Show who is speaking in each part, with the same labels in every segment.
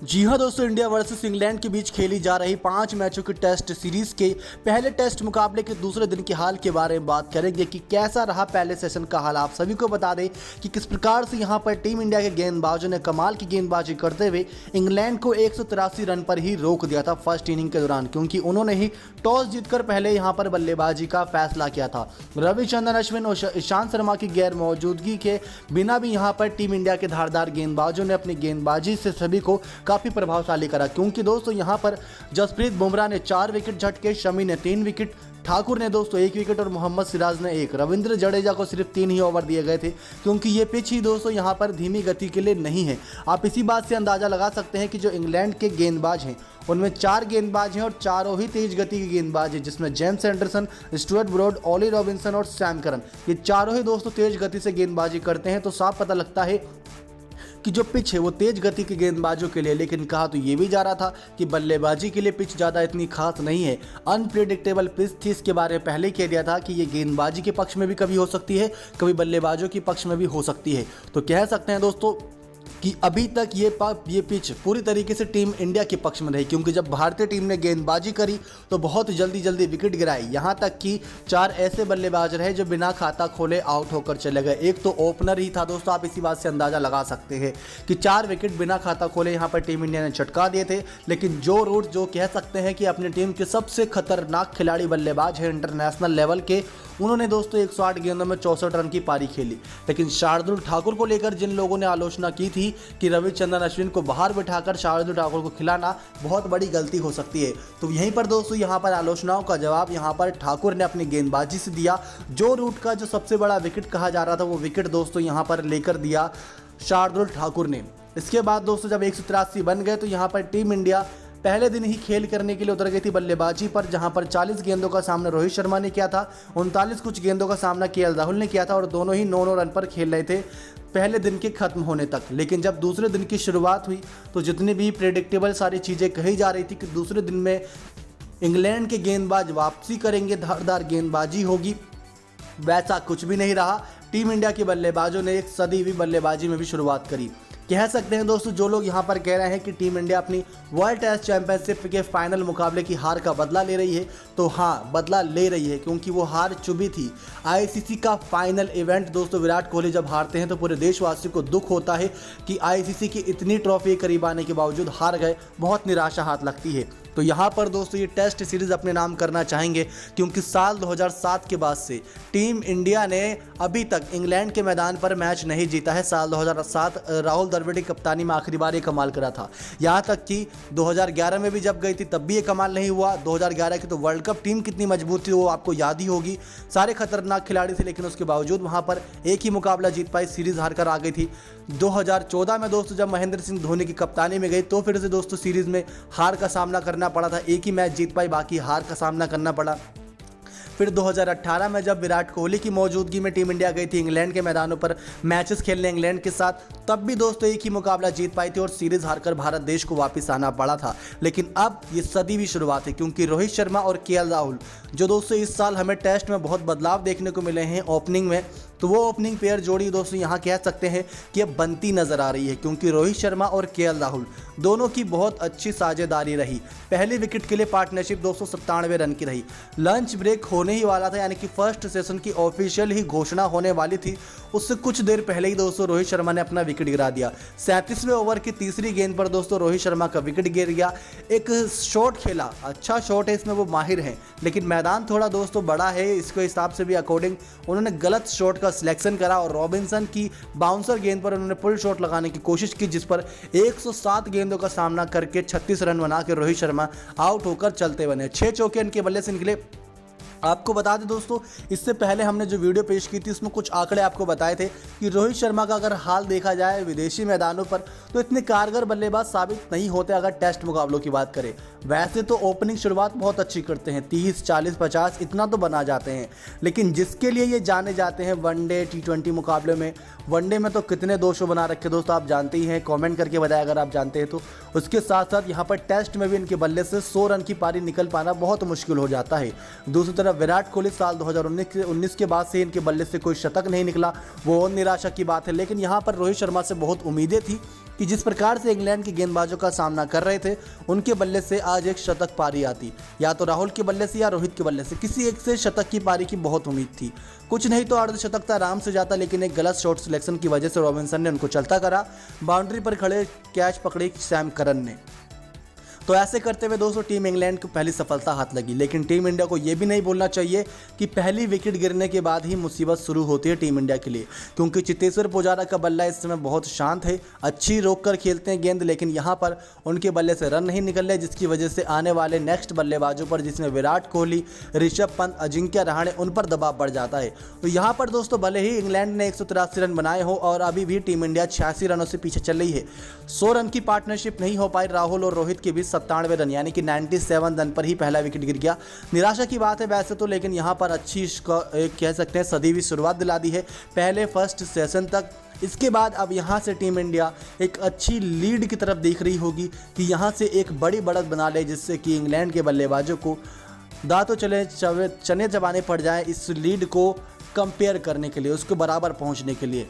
Speaker 1: जी हाँ दोस्तों, India versus England के बीच खेली जा रही 5 मैचों की टेस्ट सीरीज के पहले टेस्ट मुकाबले के दूसरे दिन के हाल के बारे में बात करेंगे कि कैसा रहा पहले सेशन का हाल। आप सभी को बता दें कि किस प्रकार से यहाँ पर टीम इंडिया के गेंदबाजों ने कमाल की गेंदबाजी करते हुए इंग्लैंड को 183 रन पर ही रोक दिया था फर्स्ट इनिंग के दौरान, क्योंकि उन्होंने ही टॉस जीतकर पहले यहाँ पर बल्लेबाजी का फैसला किया था। रविचंद्रन अश्विन और ईशांत शर्मा की गैर मौजूदगी के बिना भी यहाँ पर टीम इंडिया के धारदार गेंदबाजों ने अपनी गेंदबाजी से सभी को काफ़ी प्रभावशाली करा, क्योंकि दोस्तों यहाँ पर जसप्रीत बुमराह ने 4 विकेट झटके, शमी ने 3 विकेट, ठाकुर ने दोस्तों 1 विकेट और मोहम्मद सिराज ने 1। रविंद्र जडेजा को सिर्फ 3 ही ओवर दिए गए थे, क्योंकि ये पिच ही दोस्तों यहाँ पर धीमी गति के लिए नहीं है। आप इसी बात से अंदाज़ा लगा सकते हैं कि जो इंग्लैंड के गेंदबाज हैं उनमें 4 गेंदबाज हैं और चारों ही तेज गति के गेंदबाज हैं, जिसमें James Anderson, Stuart Broad, Ollie Robinson और सैम करन, ये चारों ही दोस्तों तेज गति से गेंदबाजी करते हैं। तो साफ पता लगता है कि जो पिच है वो तेज गति के गेंदबाजों के लिए, लेकिन कहा तो ये भी जा रहा था कि बल्लेबाजी के लिए पिच ज़्यादा इतनी खास नहीं है, अनप्रेडिक्टेबल पिच थी। इसके बारे में पहले ही कह दिया था कि ये गेंदबाजी के पक्ष में भी कभी हो सकती है, कभी बल्लेबाजों के पक्ष में भी हो सकती है। तो कह सकते हैं दोस्तों कि अभी तक ये पिच पूरी तरीके से टीम इंडिया के पक्ष में रही, क्योंकि जब भारतीय टीम ने गेंदबाजी करी तो बहुत जल्दी विकेट गिराई। यहाँ तक कि 4 ऐसे बल्लेबाज रहे जो बिना खाता खोले आउट होकर चले गए। एक तो ओपनर ही था दोस्तों, आप इसी बात से अंदाज़ा लगा सकते हैं कि 4 विकेट बिना खाता खोले यहाँ पर टीम इंडिया ने चटका दिए थे। लेकिन जो रूट जो कह सकते हैं कि अपनी टीम के सबसे खतरनाक खिलाड़ी बल्लेबाज है इंटरनेशनल लेवल के, उन्होंने दोस्तों 108 गेंदों में 64 रन की पारी खेली। लेकिन शार्दुल ठाकुर को लेकर जिन लोगों ने आलोचना की थी कि रविचंद्रन अश्विन को बाहर बिठाकर शार्दुल ठाकुर को खिलाना बहुत बड़ी गलती हो सकती है, तो यहीं पर दोस्तों यहाँ पर आलोचनाओं का जवाब यहाँ पर ठाकुर ने अपनी गेंदबाजी से दिया। जो रूट का जो सबसे बड़ा विकेट कहा जा रहा था वो विकेट दोस्तों यहाँ पर लेकर दिया शार्दुल ठाकुर ने। इसके बाद दोस्तों जब 183 बन गए तो यहाँ पर टीम इंडिया पहले दिन ही खेल करने के लिए उतर गई थी बल्लेबाजी पर, जहां पर 40 गेंदों का सामना रोहित शर्मा ने किया था, 39 कुछ गेंदों का सामना केएल राहुल ने किया था और दोनों ही 9 रन पर खेल रहे थे पहले दिन के खत्म होने तक। लेकिन जब दूसरे दिन की शुरुआत हुई तो जितनी भी प्रेडिक्टेबल सारी चीज़ें कही जा रही थी कि दूसरे दिन में इंग्लैंड के गेंदबाज वापसी करेंगे, धारदार गेंदबाजी होगी, वैसा कुछ भी नहीं रहा। टीम इंडिया के बल्लेबाजों ने एक सदी हुई बल्लेबाजी में भी शुरुआत करी। कह सकते हैं दोस्तों जो लोग यहाँ पर कह रहे हैं कि टीम इंडिया अपनी वर्ल्ड टेस्ट चैंपियनशिप के फाइनल मुकाबले की हार का बदला ले रही है, तो हाँ बदला ले रही है, क्योंकि वो हार चुभी थी। आईसीसी का फाइनल इवेंट दोस्तों, विराट कोहली जब हारते हैं तो पूरे देशवासियों को दुख होता है कि आईसीसी की इतनी ट्रॉफी करीब आने के बावजूद हार गए, बहुत निराशा हाथ लगती है। तो यहाँ पर दोस्तों ये टेस्ट सीरीज़ अपने नाम करना चाहेंगे, क्योंकि साल 2007 के बाद से टीम इंडिया ने अभी तक इंग्लैंड के मैदान पर मैच नहीं जीता है। साल 2007 राहुल द्रविड़ की कप्तानी में आखिरी बार ये कमाल करा था। यहाँ तक कि 2011 में भी जब गई थी तब भी ये कमाल नहीं हुआ। 2011 की तो वर्ल्ड कप टीम कितनी मजबूत थी वो आपको याद ही होगी, सारे खतरनाक खिलाड़ी थे, लेकिन उसके बावजूद वहाँ पर एक ही मुकाबला जीत पाई, सीरीज़ हार कर आ गई थी। 2014 में दोस्तों जब महेंद्र सिंह धोनी की कप्तानी में गई तो फिर से दोस्तों सीरीज़ में हार का सामना करना पड़ा था, एक ही मैच जीत पाई, बाकी हार का सामना करना पड़ा। फिर 2018 में जब विराट कोहली की मौजूदगी में टीम इंडिया गई थी इंग्लैंड के मैदानों पर मैचेस खेलने इंग्लैंड के साथ, तब भी दोस्तों एक ही मुकाबला जीत पाई थी और सीरीज हारकर भारत देश को वापस आना पड़ा था। लेकिन अब ये सदी भी शुरुआत है, क्योंकि रोहित शर्मा और केएल राहुल जो दोस्तों इस साल हमें टेस्ट में बहुत बदलाव देखने को मिले हैं ओपनिंग में, तो वो ओपनिंग पेयर जोड़ी दोस्तों यहाँ कह सकते हैं कि अब बनती नजर आ रही है, क्योंकि रोहित शर्मा और केएल राहुल दोनों की बहुत अच्छी साझेदारी रही। पहली विकेट के लिए पार्टनरशिप 297 रन की रही। लंच ब्रेक होने ही वाला था, यानी कि फर्स्ट सेशन की ऑफिशियल ही घोषणा होने वाली थी, उससे कुछ देर पहले ही दोस्तों रोहित शर्मा ने अपना विकेट गिरा दिया। 37वें ओवर की तीसरी गेंद पर दोस्तों रोहित शर्मा का विकेट गिर गया। एक शॉट खेला, अच्छा शॉट है, इसमें वो माहिर हैं, लेकिन मैदान थोड़ा दोस्तों बड़ा है, इसके हिसाब से भी अकॉर्डिंग उन्होंने गलत शॉट का सिलेक्शन करा और रॉबिन्सन की बाउंसर गेंद पर उन्होंने पुल शॉट लगाने की कोशिश की, जिस पर 107 गेंदों का सामना करके 36 रन बना के रोहित शर्मा आउट होकर चलते बने। 6 चौके इनके बल्ले से निकले। आपको बता दें दोस्तों, इससे पहले हमने जो वीडियो पेश की थी उसमें कुछ आंकड़े आपको बताए थे कि रोहित शर्मा का अगर हाल देखा जाए विदेशी मैदानों पर तो इतने कारगर बल्लेबाज साबित नहीं होते अगर टेस्ट मुकाबलों की बात करें। वैसे तो ओपनिंग शुरुआत बहुत अच्छी करते हैं, 30, 40, 50 इतना तो बना जाते हैं, लेकिन जिसके लिए ये जाने जाते हैं वनडे T20 मुकाबले में, वनडे में तो कितने 200 बना रखे दोस्तों आप जानते ही हैं, कमेंट करके बताएं अगर आप जानते हैं तो। उसके साथ साथ यहाँ पर टेस्ट में भी इनके बल्ले से 100 रन की पारी निकल पाना बहुत मुश्किल हो जाता है। दूसरी तरफ विराट कोहली साल 2019 के बाद से इनके बल्ले से कोई शतक नहीं निकला, वो और निराशा की बात है। लेकिन यहाँ पर रोहित शर्मा से बहुत उम्मीदें थी कि जिस प्रकार से इंग्लैंड के गेंदबाजों का सामना कर रहे थे, उनके बल्ले से आज एक शतक पारी आती, या तो राहुल के बल्ले से या रोहित के बल्ले से, किसी एक से शतक की पारी की बहुत उम्मीद थी। कुछ नहीं तो अर्धशतक तो आराम से जाता, लेकिन एक गलत शॉट सिलेक्शन की वजह से रॉबिन्सन ने उनको चलता करा। बाउंड्री पर खड़े कैच पकड़ी सैम करन ने। तो ऐसे करते हुए दोस्तों टीम इंग्लैंड को पहली सफलता हाथ लगी। लेकिन टीम इंडिया को यह भी नहीं बोलना चाहिए कि पहली विकेट गिरने के बाद ही मुसीबत शुरू होती है टीम इंडिया के लिए, क्योंकि चेतेश्वर पुजारा का बल्ला इस समय बहुत शांत है, अच्छी रोक कर खेलते हैं गेंद, लेकिन यहाँ पर उनके बल्ले से रन नहीं निकल रहे, जिसकी वजह से आने वाले नेक्स्ट बल्लेबाजों पर, जिसमें विराट कोहली, ऋषभ पंत, अजिंक्य रहाणे, उन पर दबाव बढ़ जाता है। तो यहाँ पर दोस्तों भले ही इंग्लैंड ने 183 रन बनाए हो और अभी भी टीम इंडिया 86 रनों से पीछे चल रही है। 100 रन की पार्टनरशिप नहीं हो पाई राहुल और रोहित के बीच 97 रन, यानी कि 97 रन पर ही पहला विकेट गिर गया। निराशा की बात है वैसे तो, लेकिन यहाँ पर अच्छी कह सकते हैं सदी हुई शुरुआत दिला दी है पहले फर्स्ट सेशन तक। इसके बाद अब यहाँ से टीम इंडिया एक अच्छी लीड की तरफ देख रही होगी कि यहाँ से एक बड़ी बढ़त बना ले, जिससे कि इंग्लैंड के बल्लेबाजों को दांतों चने चबाने पड़ जाए इस लीड को कंपेयर करने के लिए, उसको बराबर पहुँचने के लिए।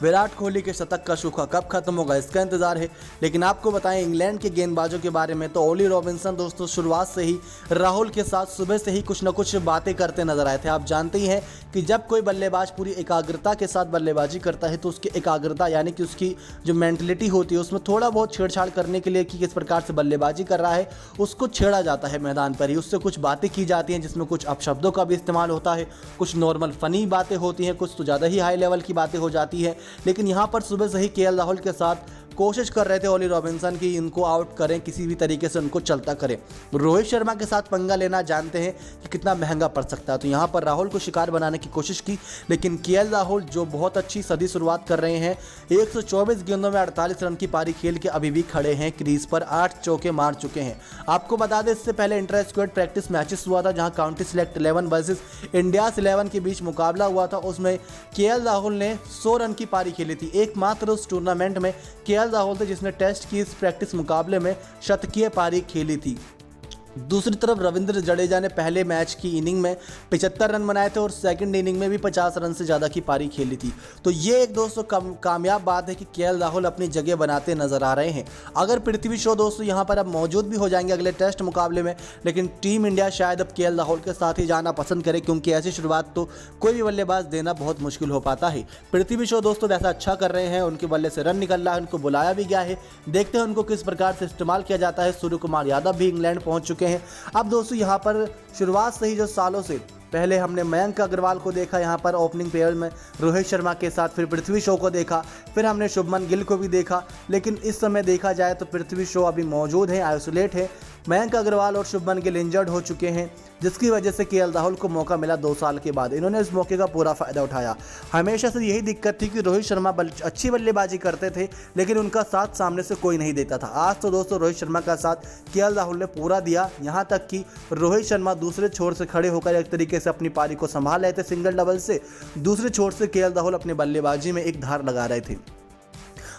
Speaker 1: विराट कोहली के शतक का सूखा कब खत्म होगा इसका इंतजार है। लेकिन आपको बताएं इंग्लैंड के गेंदबाजों के बारे में, तो ओली रॉबिन्सन दोस्तों शुरुआत से ही राहुल के साथ सुबह से ही कुछ न कुछ बातें करते नजर आए थे। आप जानते ही हैं कि जब कोई बल्लेबाज पूरी एकाग्रता के साथ बल्लेबाजी करता है तो उसकी एकाग्रता यानी कि उसकी जो मेंटलिटी होती है उसमें थोड़ा बहुत छेड़छाड़ करने के लिए कि किस प्रकार से बल्लेबाजी कर रहा है उसको छेड़ा जाता है मैदान पर ही, उससे कुछ बातें की जाती हैं जिसमें कुछ अपशब्दों का भी इस्तेमाल होता है, कुछ नॉर्मल फनी बातें होती हैं, कुछ तो ज़्यादा ही हाई लेवल की बातें हो जाती है। लेकिन यहाँ पर सुबह से ही केएल राहुल के साथ कोशिश कर रहे थे ओली रॉबिन्सन की इनको आउट करें, किसी भी तरीके से उनको चलता करें। रोहित शर्मा के साथ पंगा लेना जानते हैं कि कितना महंगा पड़ सकता है, तो यहाँ पर राहुल को शिकार बनाने की कोशिश की, लेकिन केएल राहुल जो बहुत अच्छी सदी शुरुआत कर रहे हैं, 124 गेंदों में 48 रन की पारी खेल के अभी भी खड़े हैं क्रीज पर, 8 चौके मार चुके हैं। आपको बता दें इससे पहले इंटर स्क्वाड प्रैक्टिस मैचेस हुआ था जहाँ काउंटी सिलेक्ट 11 वर्सेस इंडियाज 11 के बीच मुकाबला हुआ था, उसमें केएल राहुल ने 100 रन की पारी खेली थी। एकमात्र उस टूर्नामेंट में केएल राहुल थे जिसने टेस्ट की इस प्रैक्टिस मुकाबले में शतकीय पारी खेली थी। दूसरी तरफ रविंद्र जडेजा ने पहले मैच की इनिंग में 75 रन बनाए थे और सेकंड इनिंग में भी 50 रन से ज़्यादा की पारी खेली थी। तो ये एक दोस्तों कामयाब बात है कि केएल राहुल अपनी जगह बनाते नजर आ रहे हैं। अगर पृथ्वी शॉ दोस्तों यहाँ पर अब मौजूद भी हो जाएंगे अगले टेस्ट मुकाबले में, लेकिन टीम इंडिया शायद अब केएल राहुल के साथ ही जाना पसंद करे, क्योंकि ऐसी शुरुआत तो कोई भी बल्लेबाज देना बहुत मुश्किल हो पाता है। पृथ्वी शॉ दोस्तों वैसा अच्छा कर रहे हैं, उनके बल्ले से रन निकल रहा है, उनको बुलाया भी गया है, देखते हैं उनको किस प्रकार से इस्तेमाल किया जाता है। सूर्य कुमार यादव भी इंग्लैंड पहुँच चुके हैं। अब दोस्तों यहाँ पर शुरुआत से ही जो सालों से पहले हमने मयंक अग्रवाल को देखा यहाँ पर ओपनिंग पेयर में रोहित शर्मा के साथ, फिर पृथ्वी शॉ को देखा, फिर हमने शुभमन गिल को भी देखा, लेकिन इस समय देखा जाए तो पृथ्वी शॉ अभी मौजूद है, आइसोलेट है। मयंक अग्रवाल और शुभमन गिल इंजर्ड हो चुके हैं, जिसकी वजह से केएल राहुल को मौका मिला 2 साल के बाद। इन्होंने इस मौके का पूरा फायदा उठाया। हमेशा से यही दिक्कत थी कि रोहित शर्मा अच्छी बल्लेबाजी करते थे, लेकिन उनका साथ सामने से कोई नहीं देता था। आज तो दोस्तों रोहित शर्मा का साथ केएल राहुल ने पूरा दिया, यहाँ तक कि रोहित शर्मा दूसरे छोर से खड़े होकर एक तरीके से अपनी पारी को संभाल रहे थे सिंगल डबल से, दूसरे छोर से केएल राहुल अपने बल्लेबाजी में एक धार लगा रहे थे।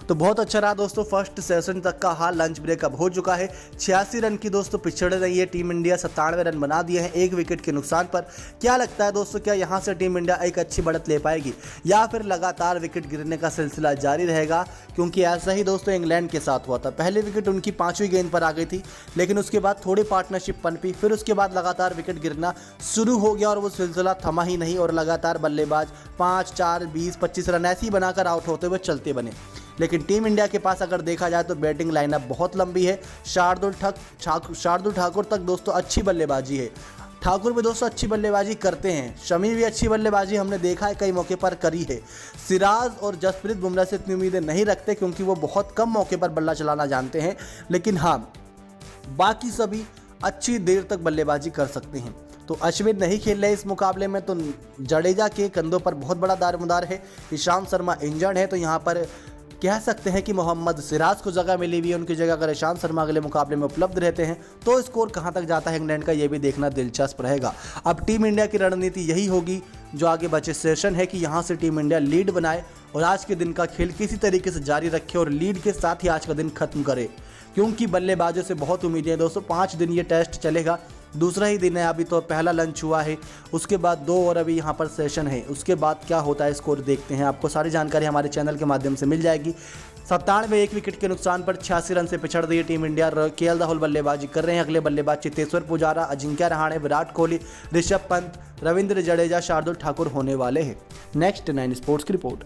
Speaker 1: तो बहुत अच्छा रहा दोस्तों फर्स्ट सेशन तक का हाल। लंच ब्रेक अब हो चुका है। 86 रन की दोस्तों पिछड़ रही है टीम इंडिया, 97 रन बना दिए हैं 1 विकेट के नुकसान पर। क्या लगता है दोस्तों, क्या यहाँ से टीम इंडिया एक अच्छी बढ़त ले पाएगी या फिर लगातार विकेट गिरने का सिलसिला जारी रहेगा? क्योंकि ऐसा ही दोस्तों इंग्लैंड के साथ हुआ था। पहले विकेट उनकी 5वीं गेंद पर आ गई थी, लेकिन उसके बाद थोड़ी पार्टनरशिप पनपी, फिर उसके बाद लगातार विकेट गिरना शुरू हो गया और वो सिलसिला थमा ही नहीं और लगातार बल्लेबाज 5, 4, 20, 25 रन ऐसे ही बनाकर आउट होते हुए चलते बने। लेकिन टीम इंडिया के पास अगर देखा जाए तो बैटिंग लाइनअप बहुत लंबी है। शार्दुल ठाकुर तक दोस्तों अच्छी बल्लेबाजी है। ठाकुर भी दोस्तों अच्छी बल्लेबाजी करते हैं। शमी भी अच्छी बल्लेबाजी हमने देखा है कई मौके पर करी है। सिराज और जसप्रीत बुमराह से इतनी उम्मीदें नहीं रखते क्योंकि वो बहुत कम मौके पर बल्ला चलाना जानते हैं, लेकिन हाँ बाकी सभी अच्छी देर तक बल्लेबाजी कर सकते हैं। तो अश्विन नहीं खेल रहे इस मुकाबले में, तो जडेजा के कंधों पर बहुत बड़ा दारोमदार है। ईशांत शर्मा इंजर्ड है, तो यहाँ पर कह सकते हैं कि मोहम्मद सिराज को जगह मिली हुई है। उनकी जगह अगर ईशांत शर्मा अगले मुकाबले में उपलब्ध रहते हैं तो स्कोर कहां तक जाता है इंग्लैंड का, ये भी देखना दिलचस्प रहेगा। अब टीम इंडिया की रणनीति यही होगी जो आगे बचे सेशन है कि यहां से टीम इंडिया लीड बनाए और आज के दिन का खेल किसी तरीके से जारी रखे और लीड के साथ ही आज का दिन खत्म करे, क्योंकि बल्लेबाजों से बहुत उम्मीदें हैं दोस्तों। 5 दिन ये टेस्ट चलेगा, दूसरा ही दिन है, अभी तो पहला लंच हुआ है, उसके बाद 2 और अभी यहाँ पर सेशन है, उसके बाद क्या होता है स्कोर देखते हैं। आपको सारी जानकारी हमारे चैनल के माध्यम से मिल जाएगी। 97 एक विकेट के नुकसान पर 86 रन से पिछड़ रही टीम इंडिया। केएल राहुल बल्लेबाजी कर रहे हैं। अगले बल्लेबाज चेतेश्वर पुजारा, अजिंक्य रहाणे, विराट कोहली, ऋषभ पंत, रविंद्र जडेजा, शार्दुल ठाकुर होने वाले हैं। नेक्स्ट 9 स्पोर्ट्स की रिपोर्ट।